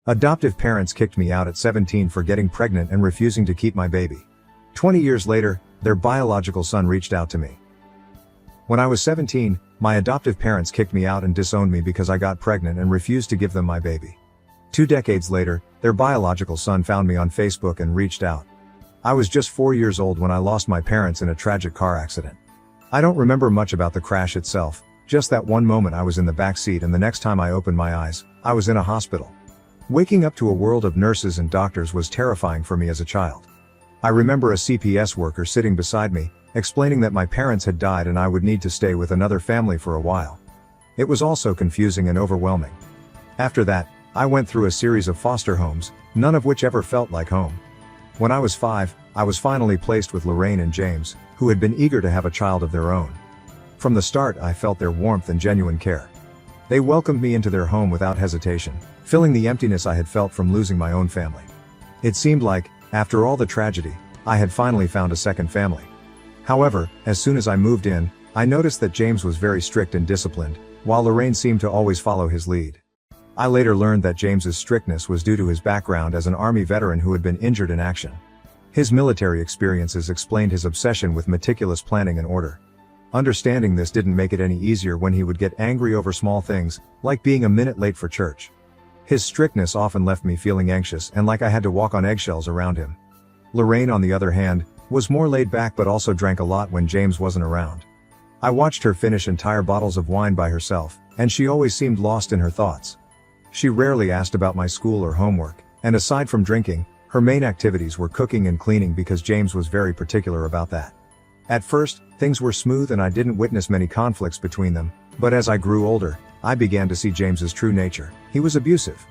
Adoptive parents kicked me out at 17 for getting pregnant and refusing to keep my baby. 20 years later, their biological son reached out to me. When I was 17, my adoptive parents kicked me out and disowned me because I got pregnant and refused to give them my baby. 2 decades later, their biological son found me on Facebook and reached out. I was just 4 years old when I lost my parents in a tragic car accident. I don't remember much about the crash itself, just that one moment I was in the back seat and the next time I opened my eyes, I was in a hospital. Waking up to a world of nurses and doctors was terrifying for me as a child. I remember a CPS worker sitting beside me, explaining that my parents had died and I would need to stay with another family for a while. It was also confusing and overwhelming. After that, I went through a series of foster homes, none of which ever felt like home. When I was 5, I was finally placed with Lorraine and James, who had been eager to have a child of their own. From the start, I felt their warmth and genuine care. They welcomed me into their home without hesitation, filling the emptiness I had felt from losing my own family. It seemed like, after all the tragedy, I had finally found a second family. However, as soon as I moved in, I noticed that James was very strict and disciplined, while Lorraine seemed to always follow his lead. I later learned that James's strictness was due to his background as an Army veteran who had been injured in action. His military experiences explained his obsession with meticulous planning and order. Understanding this didn't make it any easier when he would get angry over small things, like being a minute late for church. His strictness often left me feeling anxious and like I had to walk on eggshells around him. Lorraine, on the other hand, was more laid back but also drank a lot when James wasn't around. I watched her finish entire bottles of wine by herself, and she always seemed lost in her thoughts. She rarely asked about my school or homework, and aside from drinking, her main activities were cooking and cleaning because James was very particular about that. At first, things were smooth and I didn't witness many conflicts between them, but as I grew older, I began to see James's true nature. He was abusive.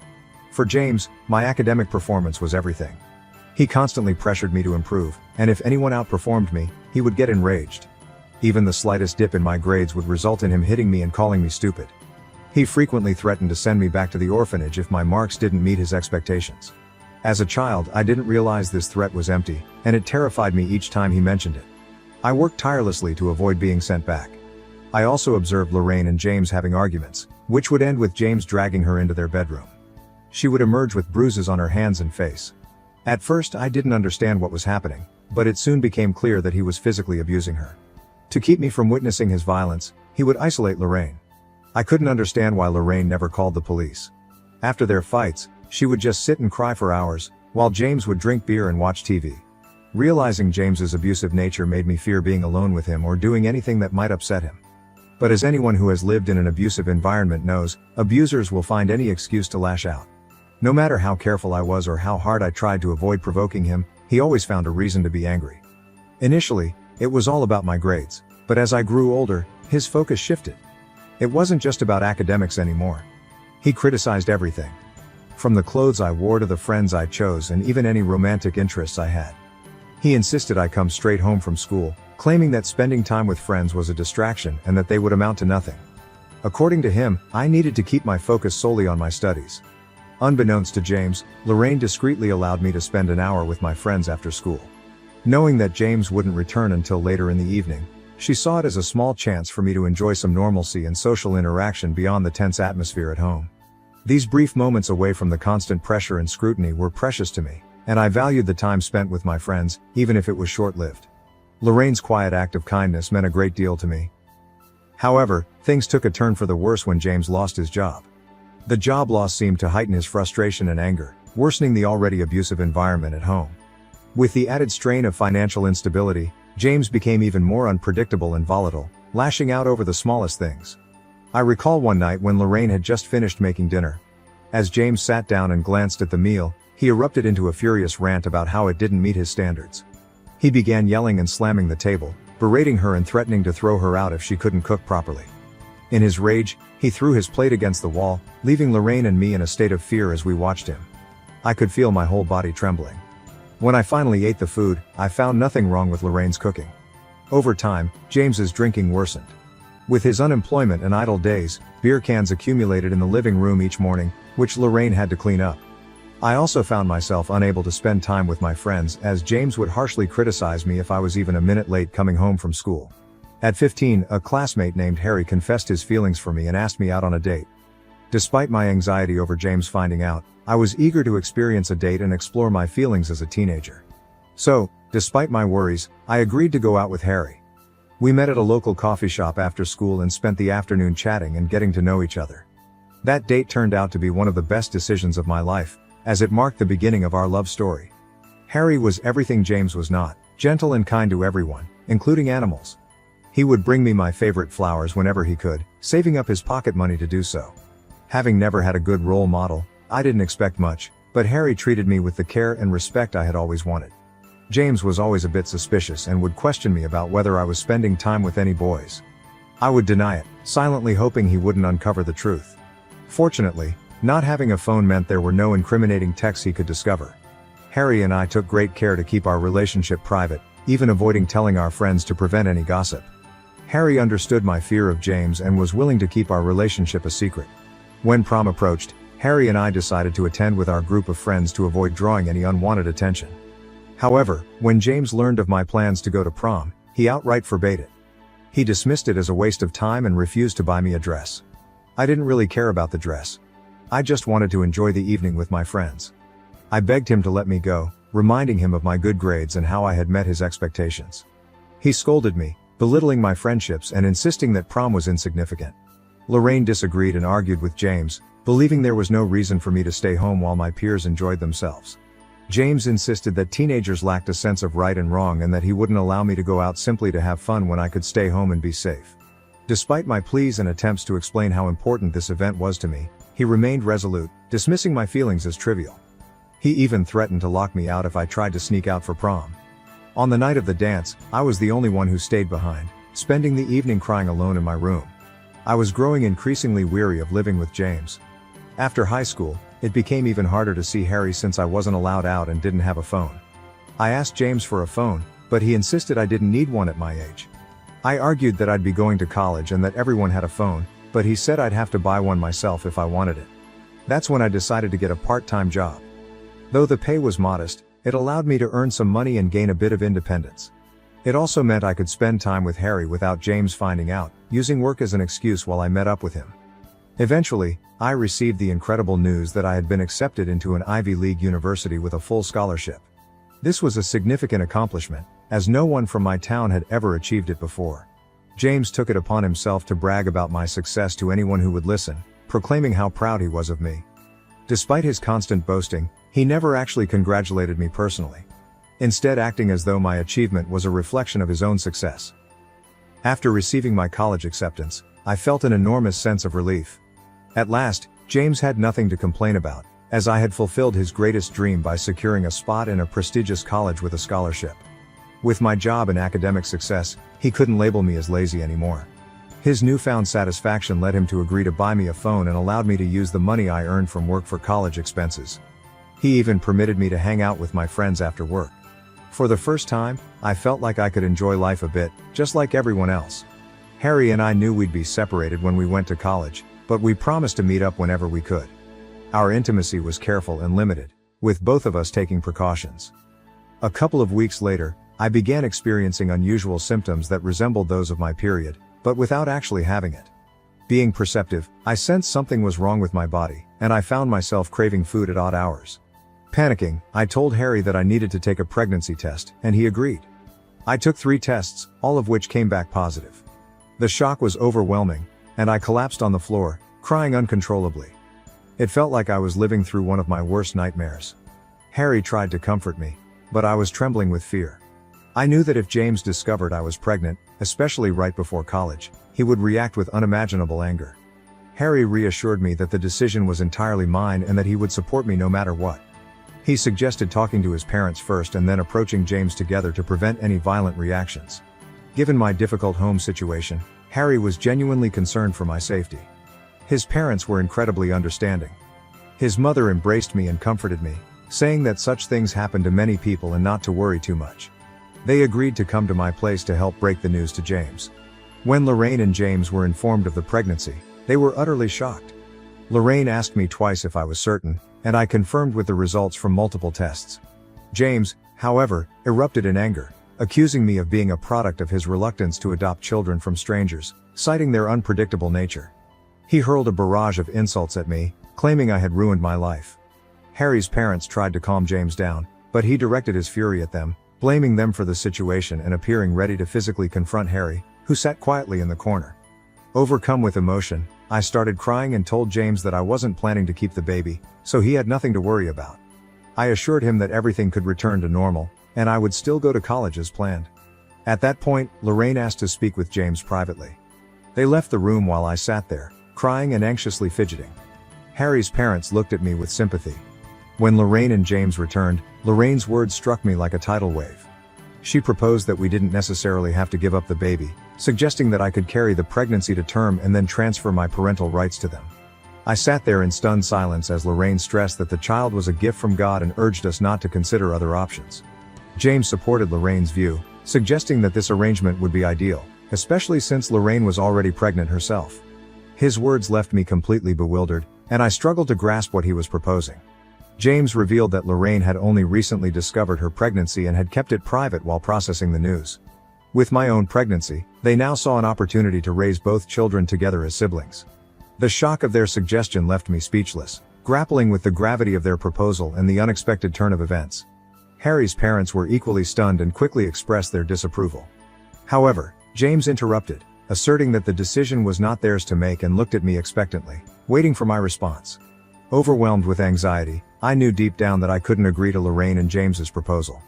For James, my academic performance was everything. He constantly pressured me to improve, and if anyone outperformed me, he would get enraged. Even the slightest dip in my grades would result in him hitting me and calling me stupid. He frequently threatened to send me back to the orphanage if my marks didn't meet his expectations. As a child, I didn't realize this threat was empty, and it terrified me each time he mentioned it. I worked tirelessly to avoid being sent back. I also observed Lorraine and James having arguments, which would end with James dragging her into their bedroom. She would emerge with bruises on her hands and face. At first, I didn't understand what was happening, but it soon became clear that he was physically abusing her. To keep me from witnessing his violence, he would isolate Lorraine. I couldn't understand why Lorraine never called the police. After their fights, she would just sit and cry for hours, while James would drink beer and watch TV. Realizing James's abusive nature made me fear being alone with him or doing anything that might upset him. But as anyone who has lived in an abusive environment knows, abusers will find any excuse to lash out. No matter how careful I was or how hard I tried to avoid provoking him, he always found a reason to be angry. Initially, it was all about my grades, but as I grew older, his focus shifted. It wasn't just about academics anymore. He criticized everything. From the clothes I wore to the friends I chose and even any romantic interests I had. He insisted I come straight home from school, claiming that spending time with friends was a distraction and that they would amount to nothing. According to him, I needed to keep my focus solely on my studies. Unbeknownst to James, Lorraine discreetly allowed me to spend an hour with my friends after school. Knowing that James wouldn't return until later in the evening, she saw it as a small chance for me to enjoy some normalcy and social interaction beyond the tense atmosphere at home. These brief moments away from the constant pressure and scrutiny were precious to me, and I valued the time spent with my friends, even if it was short-lived. Lorraine's quiet act of kindness meant a great deal to me. However, things took a turn for the worse when James lost his job. The job loss seemed to heighten his frustration and anger, worsening the already abusive environment at home. With the added strain of financial instability, James became even more unpredictable and volatile, lashing out over the smallest things. I recall one night when Lorraine had just finished making dinner. As James sat down and glanced at the meal, he erupted into a furious rant about how it didn't meet his standards. He began yelling and slamming the table, berating her and threatening to throw her out if she couldn't cook properly. In his rage, he threw his plate against the wall, leaving Lorraine and me in a state of fear as we watched him. I could feel my whole body trembling. When I finally ate the food, I found nothing wrong with Lorraine's cooking. Over time, James's drinking worsened. With his unemployment and idle days, beer cans accumulated in the living room each morning, which Lorraine had to clean up. I also found myself unable to spend time with my friends as James would harshly criticize me if I was even a minute late coming home from school. At 15, a classmate named Harry confessed his feelings for me and asked me out on a date. Despite my anxiety over James finding out, I was eager to experience a date and explore my feelings as a teenager. So, despite my worries, I agreed to go out with Harry. We met at a local coffee shop after school and spent the afternoon chatting and getting to know each other. That date turned out to be one of the best decisions of my life, as it marked the beginning of our love story. Harry was everything James was not, gentle and kind to everyone, including animals. He would bring me my favorite flowers whenever he could, saving up his pocket money to do so. Having never had a good role model, I didn't expect much, but Harry treated me with the care and respect I had always wanted. James was always a bit suspicious and would question me about whether I was spending time with any boys. I would deny it, silently hoping he wouldn't uncover the truth. Fortunately, not having a phone meant there were no incriminating texts he could discover. Harry and I took great care to keep our relationship private, even avoiding telling our friends to prevent any gossip. Harry understood my fear of James and was willing to keep our relationship a secret. When prom approached, Harry and I decided to attend with our group of friends to avoid drawing any unwanted attention. However, when James learned of my plans to go to prom, he outright forbade it. He dismissed it as a waste of time and refused to buy me a dress. I didn't really care about the dress. I just wanted to enjoy the evening with my friends. I begged him to let me go, reminding him of my good grades and how I had met his expectations. He scolded me, belittling my friendships and insisting that prom was insignificant. Lorraine disagreed and argued with James, believing there was no reason for me to stay home while my peers enjoyed themselves. James insisted that teenagers lacked a sense of right and wrong and that he wouldn't allow me to go out simply to have fun when I could stay home and be safe. Despite my pleas and attempts to explain how important this event was to me, he remained resolute, dismissing my feelings as trivial. He even threatened to lock me out if I tried to sneak out for prom. On the night of the dance, I was the only one who stayed behind, spending the evening crying alone in my room. I was growing increasingly weary of living with James. After high school, it became even harder to see Harry since I wasn't allowed out and didn't have a phone. I asked James for a phone, but he insisted I didn't need one at my age. I argued that I'd be going to college and that everyone had a phone, but he said I'd have to buy one myself if I wanted it. That's when I decided to get a part-time job. Though the pay was modest, it allowed me to earn some money and gain a bit of independence. It also meant I could spend time with Harry without James finding out, using work as an excuse while I met up with him. Eventually, I received the incredible news that I had been accepted into an Ivy League university with a full scholarship. This was a significant accomplishment, as no one from my town had ever achieved it before. James took it upon himself to brag about my success to anyone who would listen, proclaiming how proud he was of me. Despite his constant boasting, he never actually congratulated me personally, instead acting as though my achievement was a reflection of his own success. After receiving my college acceptance, I felt an enormous sense of relief. At last, James had nothing to complain about, as I had fulfilled his greatest dream by securing a spot in a prestigious college with a scholarship. With my job and academic success, he couldn't label me as lazy anymore. His newfound satisfaction led him to agree to buy me a phone and allowed me to use the money I earned from work for college expenses. He even permitted me to hang out with my friends after work. For the first time, I felt like I could enjoy life a bit, just like everyone else. Harry and I knew we'd be separated when we went to college, but we promised to meet up whenever we could. Our intimacy was careful and limited, with both of us taking precautions. A couple of weeks later, I began experiencing unusual symptoms that resembled those of my period, but without actually having it. Being perceptive, I sensed something was wrong with my body, and I found myself craving food at odd hours. Panicking, I told Harry that I needed to take a pregnancy test, and he agreed. I took 3 tests, all of which came back positive. The shock was overwhelming, and I collapsed on the floor, crying uncontrollably. It felt like I was living through one of my worst nightmares. Harry tried to comfort me, but I was trembling with fear. I knew that if James discovered I was pregnant, especially right before college, he would react with unimaginable anger. Harry reassured me that the decision was entirely mine and that he would support me no matter what. He suggested talking to his parents first and then approaching James together to prevent any violent reactions. Given my difficult home situation, Harry was genuinely concerned for my safety. His parents were incredibly understanding. His mother embraced me and comforted me, saying that such things happen to many people and not to worry too much. They agreed to come to my place to help break the news to James. When Lorraine and James were informed of the pregnancy, they were utterly shocked. Lorraine asked me twice if I was certain, and I confirmed with the results from multiple tests. James, however, erupted in anger, accusing me of being a product of his reluctance to adopt children from strangers, citing their unpredictable nature. He hurled a barrage of insults at me, claiming I had ruined my life. Harry's parents tried to calm James down, but he directed his fury at them, blaming them for the situation and appearing ready to physically confront Harry, who sat quietly in the corner. Overcome with emotion, I started crying and told James that I wasn't planning to keep the baby, so he had nothing to worry about. I assured him that everything could return to normal, and I would still go to college as planned. At that point, Lorraine asked to speak with James privately. They left the room while I sat there, crying and anxiously fidgeting. Harry's parents looked at me with sympathy. When Lorraine and James returned, Lorraine's words struck me like a tidal wave. She proposed that we didn't necessarily have to give up the baby, suggesting that I could carry the pregnancy to term and then transfer my parental rights to them. I sat there in stunned silence as Lorraine stressed that the child was a gift from God and urged us not to consider other options. James supported Lorraine's view, suggesting that this arrangement would be ideal, especially since Lorraine was already pregnant herself. His words left me completely bewildered, and I struggled to grasp what he was proposing. James revealed that Lorraine had only recently discovered her pregnancy and had kept it private while processing the news. With my own pregnancy, they now saw an opportunity to raise both children together as siblings. The shock of their suggestion left me speechless, grappling with the gravity of their proposal and the unexpected turn of events. Harry's parents were equally stunned and quickly expressed their disapproval. However, James interrupted, asserting that the decision was not theirs to make, and looked at me expectantly, waiting for my response. Overwhelmed with anxiety, I knew deep down that I couldn't agree to Lorraine and James's proposal.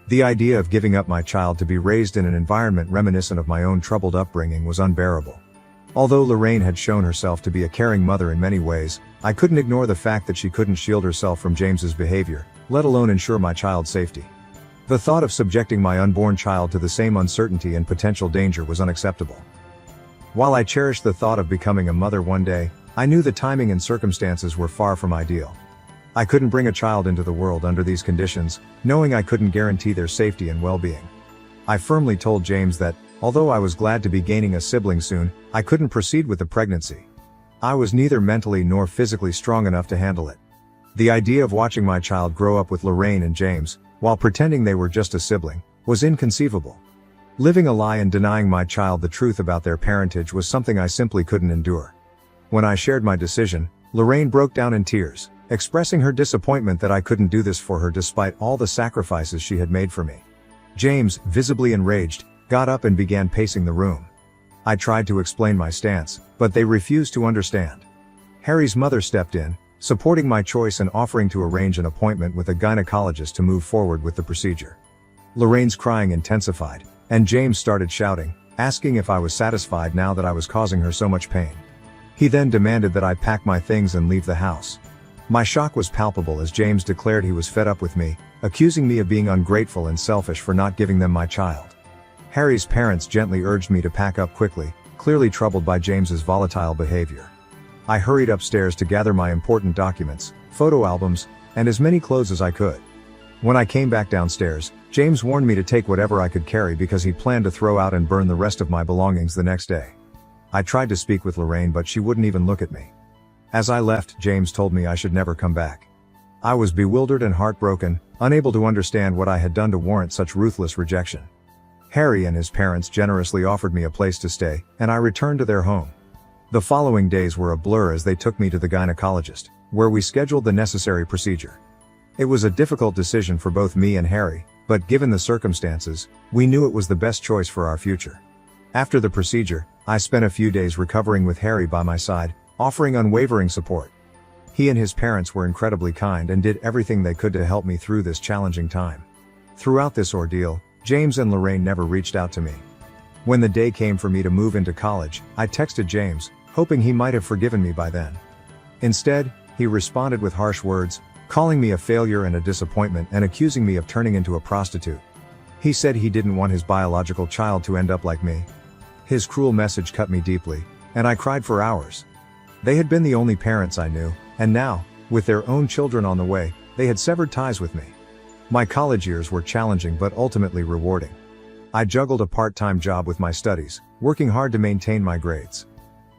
The idea of giving up my child to be raised in an environment reminiscent of my own troubled upbringing was unbearable. Although Lorraine had shown herself to be a caring mother in many ways, I couldn't ignore the fact that she couldn't shield herself from James's behavior, let alone ensure my child's safety. The thought of subjecting my unborn child to the same uncertainty and potential danger was unacceptable. While I cherished the thought of becoming a mother one day, I knew the timing and circumstances were far from ideal. I couldn't bring a child into the world under these conditions, knowing I couldn't guarantee their safety and well-being. I firmly told James that, although I was glad to be gaining a sibling soon, I couldn't proceed with the pregnancy. I was neither mentally nor physically strong enough to handle it. The idea of watching my child grow up with Lorraine and James, while pretending they were just a sibling, was inconceivable. Living a lie and denying my child the truth about their parentage was something I simply couldn't endure. When I shared my decision, Lorraine broke down in tears, expressing her disappointment that I couldn't do this for her despite all the sacrifices she had made for me. James, visibly enraged, got up and began pacing the room. I tried to explain my stance, but they refused to understand. Harry's mother stepped in, supporting my choice and offering to arrange an appointment with a gynecologist to move forward with the procedure. Lorraine's crying intensified, and James started shouting, asking if I was satisfied now that I was causing her so much pain. He then demanded that I pack my things and leave the house. My shock was palpable as James declared he was fed up with me, accusing me of being ungrateful and selfish for not giving them my child. Harry's parents gently urged me to pack up quickly, clearly troubled by James's volatile behavior. I hurried upstairs to gather my important documents, photo albums, and as many clothes as I could. When I came back downstairs, James warned me to take whatever I could carry because he planned to throw out and burn the rest of my belongings the next day. I tried to speak with Lorraine, but she wouldn't even look at me. As I left, James told me I should never come back. I was bewildered and heartbroken, unable to understand what I had done to warrant such ruthless rejection. Harry and his parents generously offered me a place to stay, and I returned to their home. The following days were a blur as they took me to the gynecologist, where we scheduled the necessary procedure. It was a difficult decision for both me and Harry, but given the circumstances, we knew it was the best choice for our future. After the procedure, I spent a few days recovering with Harry by my side, offering unwavering support. He and his parents were incredibly kind and did everything they could to help me through this challenging time. Throughout this ordeal, James and Lorraine never reached out to me. When the day came for me to move into college, I texted James, hoping he might have forgiven me by then. Instead, he responded with harsh words, calling me a failure and a disappointment and accusing me of turning into a prostitute. He said he didn't want his biological child to end up like me. His cruel message cut me deeply, and I cried for hours. They had been the only parents I knew, and now, with their own children on the way, they had severed ties with me. My college years were challenging but ultimately rewarding. I juggled a part-time job with my studies, working hard to maintain my grades.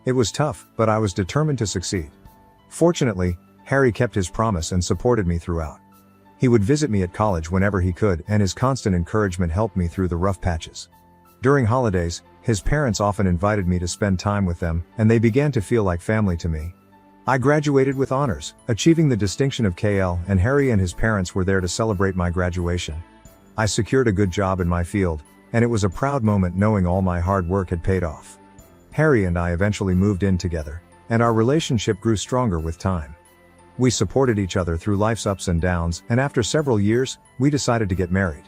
It was tough, but I was determined to succeed. Fortunately, Harry kept his promise and supported me throughout. He would visit me at college whenever he could, and his constant encouragement helped me through the rough patches. During holidays, his parents often invited me to spend time with them, and they began to feel like family to me. I graduated with honors, achieving the distinction of KL, and Harry and his parents were there to celebrate my graduation. I secured a good job in my field, and it was a proud moment knowing all my hard work had paid off. Harry and I eventually moved in together, and our relationship grew stronger with time. We supported each other through life's ups and downs, and after several years, we decided to get married.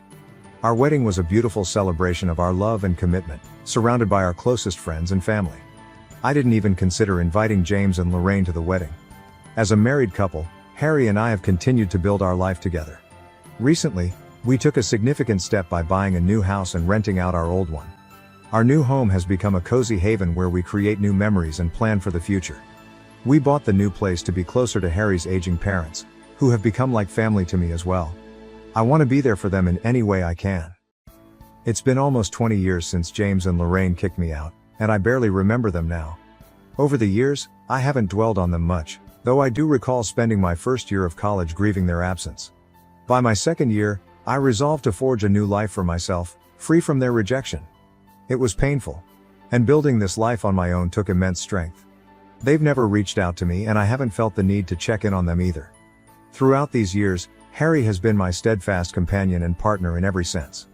Our wedding was a beautiful celebration of our love and commitment, surrounded by our closest friends and family. I didn't even consider inviting James and Lorraine to the wedding. As a married couple, Harry and I have continued to build our life together. Recently, we took a significant step by buying a new house and renting out our old one. Our new home has become a cozy haven where we create new memories and plan for the future. We bought the new place to be closer to Harry's aging parents, who have become like family to me as well. I want to be there for them in any way I can. It's been almost 20 years since James and Lorraine kicked me out, and I barely remember them now. Over the years, I haven't dwelled on them much, though I do recall spending my first year of college grieving their absence. By my second year, I resolved to forge a new life for myself, free from their rejection. It was painful. And building this life on my own took immense strength. They've never reached out to me, and I haven't felt the need to check in on them either. Throughout these years, Harry has been my steadfast companion and partner in every sense.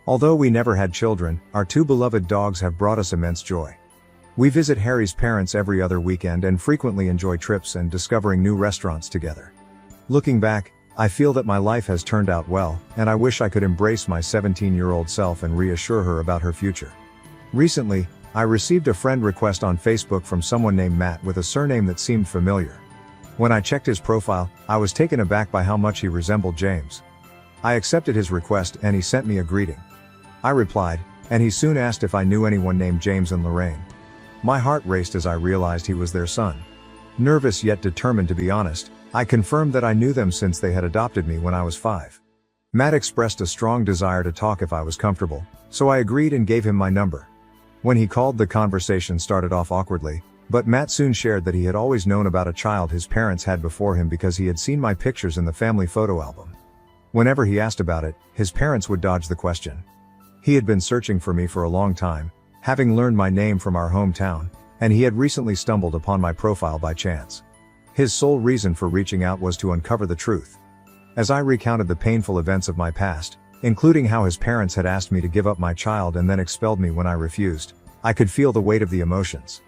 Although we never had children, our two beloved dogs have brought us immense joy. We visit Harry's parents every other weekend and frequently enjoy trips and discovering new restaurants together. Looking back, I feel that my life has turned out well, and I wish I could embrace my 17-year-old self and reassure her about her future. Recently, I received a friend request on Facebook from someone named Matt with a surname that seemed familiar. When I checked his profile, I was taken aback by how much he resembled James. I accepted his request and he sent me a greeting. I replied, and he soon asked if I knew anyone named James and Lorraine. My heart raced as I realized he was their son. Nervous yet determined to be honest, I confirmed that I knew them since they had adopted me when I was 5. Matt expressed a strong desire to talk if I was comfortable, so I agreed and gave him my number. When he called, the conversation started off awkwardly, but Matt soon shared that he had always known about a child his parents had before him because he had seen my pictures in the family photo album. Whenever he asked about it, his parents would dodge the question. He had been searching for me for a long time, having learned my name from our hometown, and he had recently stumbled upon my profile by chance. His sole reason for reaching out was to uncover the truth. As I recounted the painful events of my past, including how his parents had asked me to give up my child and then expelled me when I refused, I could feel the weight of the emotions.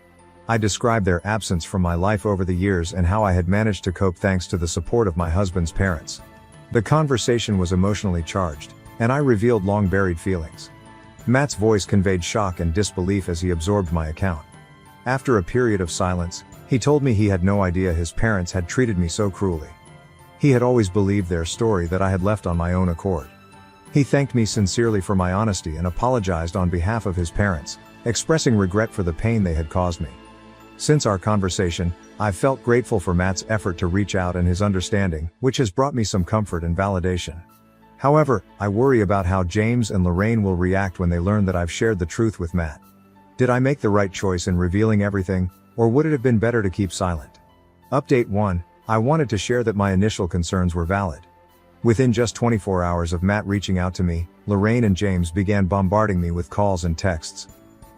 I described their absence from my life over the years and how I had managed to cope thanks to the support of my husband's parents. The conversation was emotionally charged, and I revealed long-buried feelings. Matt's voice conveyed shock and disbelief as he absorbed my account. After a period of silence, he told me he had no idea his parents had treated me so cruelly. He had always believed their story that I had left on my own accord. He thanked me sincerely for my honesty and apologized on behalf of his parents, expressing regret for the pain they had caused me. Since our conversation, I've felt grateful for Matt's effort to reach out and his understanding, which has brought me some comfort and validation. However, I worry about how James and Lorraine will react when they learn that I've shared the truth with Matt. Did I make the right choice in revealing everything, or would it have been better to keep silent? Update 1. I wanted to share that my initial concerns were valid. Within just 24 hours of Matt reaching out to me, Lorraine and James began bombarding me with calls and texts.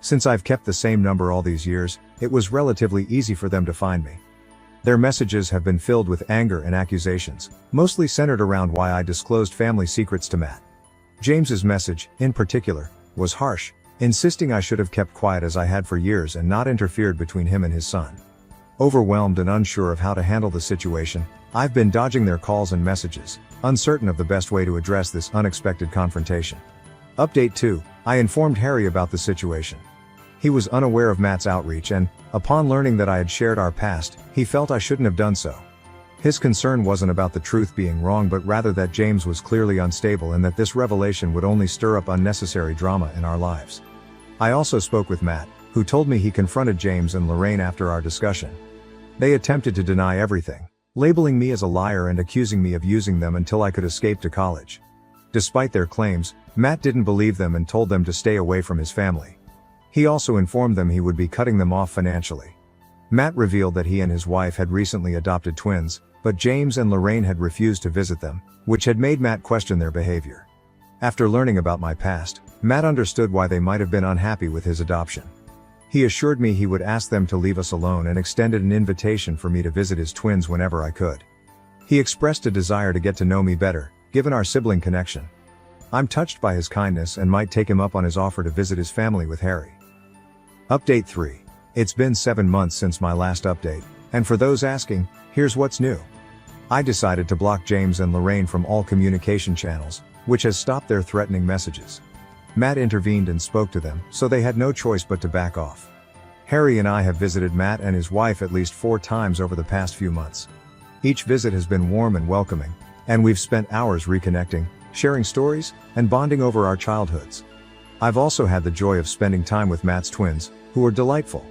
Since I've kept the same number all these years, it was relatively easy for them to find me. Their messages have been filled with anger and accusations, mostly centered around why I disclosed family secrets to Matt. James's message, in particular, was harsh, insisting I should have kept quiet as I had for years and not interfered between him and his son. Overwhelmed and unsure of how to handle the situation, I've been dodging their calls and messages, uncertain of the best way to address this unexpected confrontation. Update 2. I informed Harry about the situation. He was unaware of Matt's outreach and, upon learning that I had shared our past, he felt I shouldn't have done so. His concern wasn't about the truth being wrong but rather that James was clearly unstable and that this revelation would only stir up unnecessary drama in our lives. I also spoke with Matt, who told me he confronted James and Lorraine after our discussion. They attempted to deny everything, labeling me as a liar and accusing me of using them until I could escape to college. Despite their claims, Matt didn't believe them and told them to stay away from his family. He also informed them he would be cutting them off financially. Matt revealed that he and his wife had recently adopted twins, but James and Lorraine had refused to visit them, which had made Matt question their behavior. After learning about my past, Matt understood why they might have been unhappy with his adoption. He assured me he would ask them to leave us alone and extended an invitation for me to visit his twins whenever I could. He expressed a desire to get to know me better, given our sibling connection. I'm touched by his kindness and might take him up on his offer to visit his family with Harry. Update 3. It's been 7 months since my last update, and for those asking, here's what's new. I decided to block James and Lorraine from all communication channels, which has stopped their threatening messages. Matt intervened and spoke to them, so they had no choice but to back off. Harry and I have visited Matt and his wife at least 4 times over the past few months. Each visit has been warm and welcoming, and we've spent hours reconnecting, sharing stories, and bonding over our childhoods. I've also had the joy of spending time with Matt's twins, who are delightful.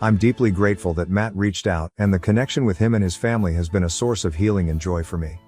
I'm deeply grateful that Matt reached out, and the connection with him and his family has been a source of healing and joy for me.